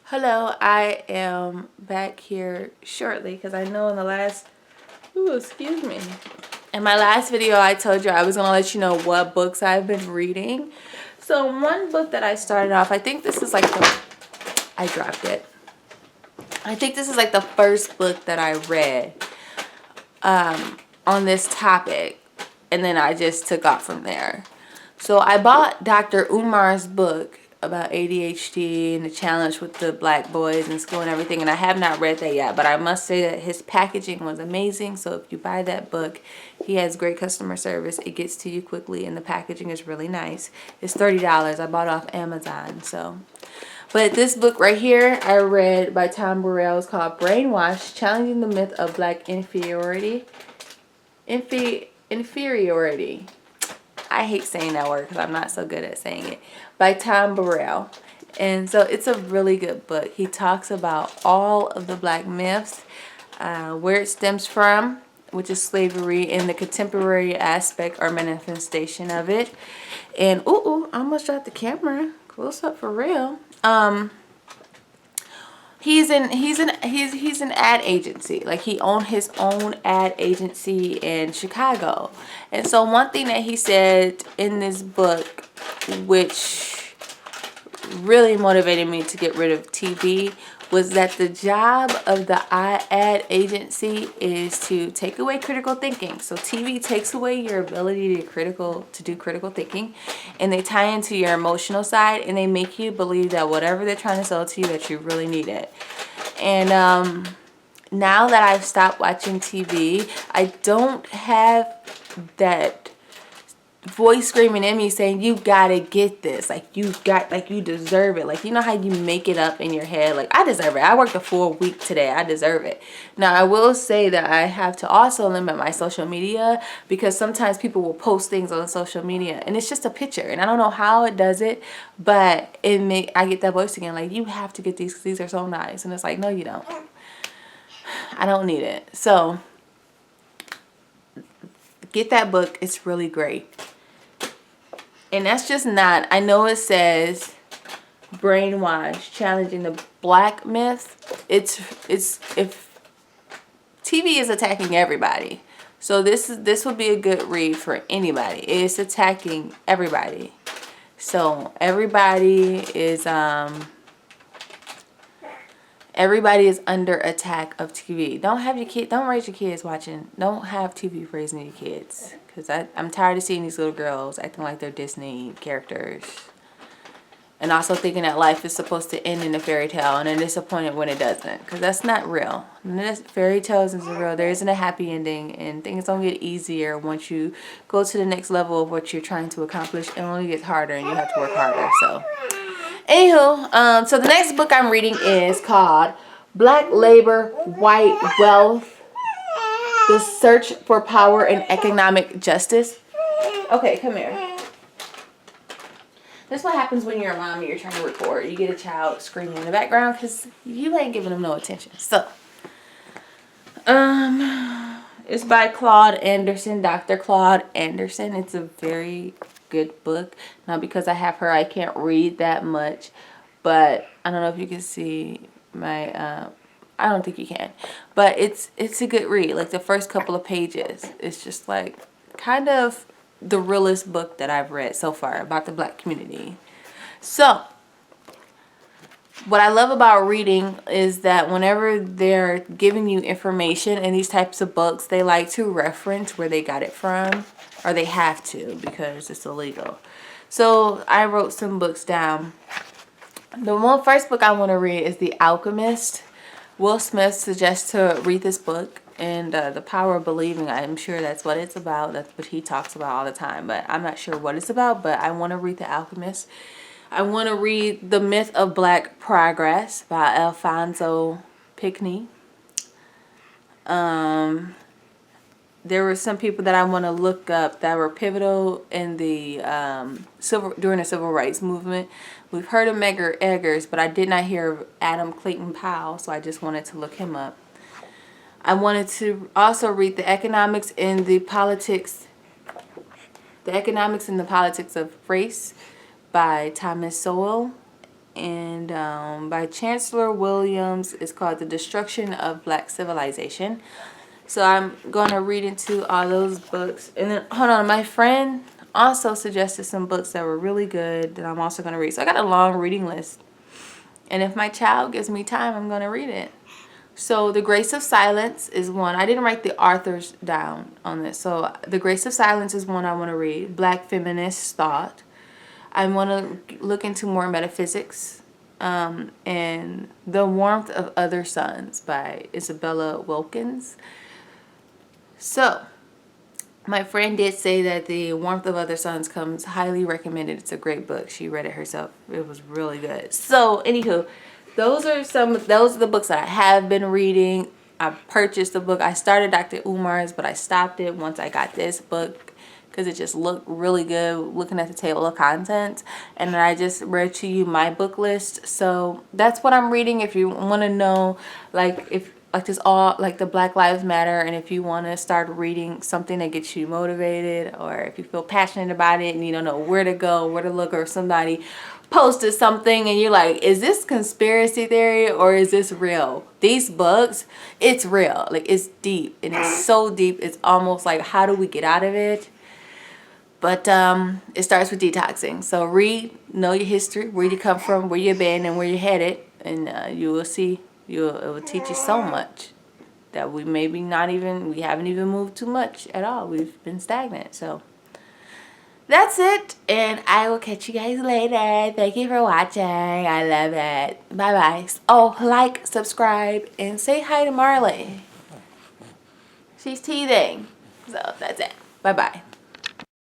Hello, I am back here shortly because I know in the last, excuse me. In my last video, I told you I was going to let you know what books I've been reading. So one book that I started off, I think this is like I dropped it. I think this is like the first book that I read on this topic. And then I just took off from there. So I bought Dr. Umar's book about ADHD and the challenge with the black boys in school and everything, and I have not read that yet, but I must say that his packaging was amazing. So if you buy that book, he has great customer service. It gets to you quickly and the packaging is really nice. It's $30. I bought it off Amazon. So but this book right here I read by Tom Burrell is called Brainwashed, Challenging the Myth of Black Inferiority. Inferiority. I hate saying that word because I'm not so good at saying it. By Tom Burrell. And so it's a really good book. He talks about all of the black myths, where it stems from, which is slavery, and the contemporary aspect or manifestation of it. And I almost dropped the camera. Close up for real. He's an ad agency. Like, he owned his own ad agency in Chicago. And so one thing that he said in this book, which really motivated me to get rid of TV, was that the job of the ad agency is to take away critical thinking. So TV takes away your ability to do critical thinking, and they tie into your emotional side, and they make you believe that whatever they're trying to sell to you, that you really need it. And now that I've stopped watching TV, I don't have that voice screaming in me saying, you gotta get this, like you deserve it. Like, you know how you make it up in your head, like, I deserve it, I worked a full week today, I deserve it. Now I will say that I have to also limit my social media, because sometimes people will post things on social media and it's just a picture, and I don't know how it does it, but I get that voice again, like, you have to get these because these are so nice. And it's like, no, you don't. I don't need it. So get that book, it's really great. And that's just not, I know it says Brainwashed, Challenging the Black Myth. It's if TV is attacking everybody. So this would be a good read for anybody. It's attacking everybody. So everybody is under attack of TV. Don't raise your kids watching. Don't have TV raising your kids. Because I'm tired of seeing these little girls acting like they're Disney characters. And also thinking that life is supposed to end in a fairy tale, and they're disappointed when it doesn't. Because that's not real. Fairy tales isn't real. There isn't a happy ending. And things don't get easier once you go to the next level of what you're trying to accomplish. It only gets harder and you have to work harder. So, anywho, so the next book I'm reading is called Black Labor, White Wealth, The Search for Power and Economic Justice. Okay, come here. That's what happens when you're a mom and you're trying to record. You get a child screaming in the background because you ain't giving them no attention. So, it's by Claude Anderson, Dr. Claude Anderson. It's a very good book. Now, because I have her, I can't read that much. But I don't know if you can see my... I don't think you can, but it's a good read. Like, the first couple of pages, it's just like kind of the realest book that I've read so far about the black community. So what I love about reading is that whenever they're giving you information in these types of books, they like to reference where they got it from, or they have to because it's illegal. So I wrote some books down. The first book I want to read is The Alchemist. Will Smith suggests to read this book, and The Power of Believing. I'm sure that's what it's about. That's what he talks about all the time, but I'm not sure what it's about. But I want to read The Alchemist. I want to read The Myth of Black Progress by Alfonso Pickney. There were some people that I want to look up that were pivotal in the during the civil rights movement. We've heard of Medgar Eggers, but I did not hear of Adam Clayton Powell, so I just wanted to look him up. I wanted to also read The Economics and the Politics of Race by Thomas Sowell. and by Chancellor Williams. It's called The Destruction of Black Civilization. So I'm going to read into all those books. And then, hold on, my friend also suggested some books that were really good that I'm also going to read. So I got a long reading list. And if my child gives me time, I'm going to read it. So The Grace of Silence is one. I didn't write the authors down on this. So The Grace of Silence is one I want to read. Black Feminist Thought. I want to look into more metaphysics. And The Warmth of Other Suns by Isabella Wilkins. So, my friend did say that The Warmth of Other Suns comes highly recommended. It's a great book. She read it herself. It was really good. So, anywho, those are the books that I have been reading. I purchased the book. I started Dr. Umar's, but I stopped it once I got this book because it just looked really good looking at the table of contents. And then I just read to you my book list. So that's what I'm reading. If you want to know, like, if like this all like the Black Lives Matter, and if you want to start reading something that gets you motivated, or if you feel passionate about it and you don't know where to go, where to look, or if somebody posted something and you're like, is this conspiracy theory or is this real? These books, it's real. Like, it's deep, and it's so deep, it's almost like, how do we get out of it? But it starts with detoxing. So read, know your history, where you come from, where you've been, and where you're headed, and you will see. It will teach you so much that we haven't even moved too much at all. We've been stagnant. So that's it, and I will catch you guys later. Thank you for watching. I love it. Bye bye. Oh, like, subscribe, and say hi to Marley. She's teething. So that's it. Bye bye.